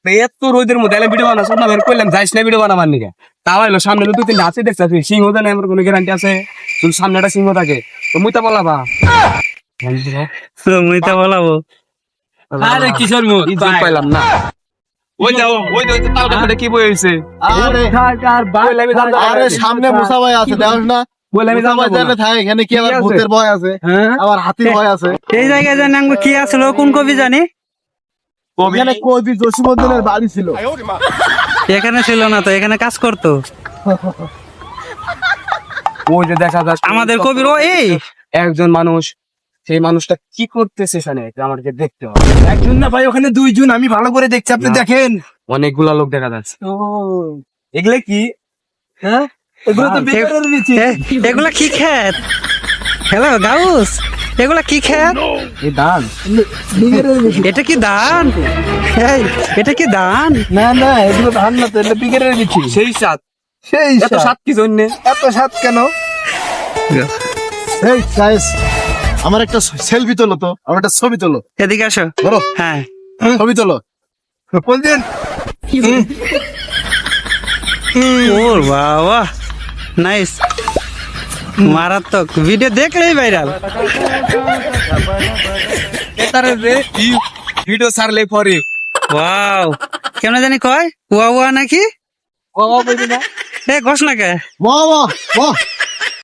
এত রোদের মধ্যে ভিডিও বানাস না বের করলাম যাইস না ভিডিও বানাবার নিকে তাও এলো সামনে দু তিনটা আছে দেখছি সিংহ দেন আমার কোনো গ্যারান্টি আছে তুই সামনে একটা সিংহ থাকে তো মুই তা বলাবা মুই তো বলাবো আরে কিশোর মু পাইলাম না ওই যাও ওই যে তাল কাছে কি বই হইছে আরে সামনে মুসা ভাই আছে দেখছ না মুসা ভাই জানে থাকে এখানে কি আবার ভূতের ভয় আছে আবার হাতির ভয় আছে এই জায়গায় জানি আমি কি আসলো কোন কবি জানি এখানে কবি জসীমউদ্দিনের বাড়ি ছিল এখানে ছিল না তো এখানে কাজ করতো ওই যে দেখা যাচ্ছে আমাদের কবির ও এই একজন মানুষ সেই মানুষটা কি করতেছে সেখানে আমাদেরকে দেখতে হবে একজন না ভাই ওখানে দুইজন আমি ভালো করে দেখছি আপনি দেখেন অনেকগুলা লোক দেখা যাচ্ছে ও এগুলা কি হ্যাঁ এগুলো তো বেকারের নিচে এগুলা কি খেত হ্যালো গাউস এগুলা কি খেত এই ধান বেকারের নিচে এটা কি ধান এই এটা কি ধান না না এগুলো ধান না তো এগুলো বেকারের নিচে সেই সাত সেই এত সাত কি জন্যে এত স্বাদ কেন এই গাইস আমার একটা সেলফি তোলো তো আমার একটা ছবি তোলো এদিকে আসো ধরো হ্যাঁ ছবি তোলো বলছেন ওর বাবা নাইস মারাত্মক ভিডিও দেখলেই ভাইরাল এটারে রে ভিডিও ছাড়লে পরে ওয়াও কেমন জানি কয় ওয়া ওয়া নাকি বাবা বলবি না এ ঘোষ না কে বাহ বাহ বাহ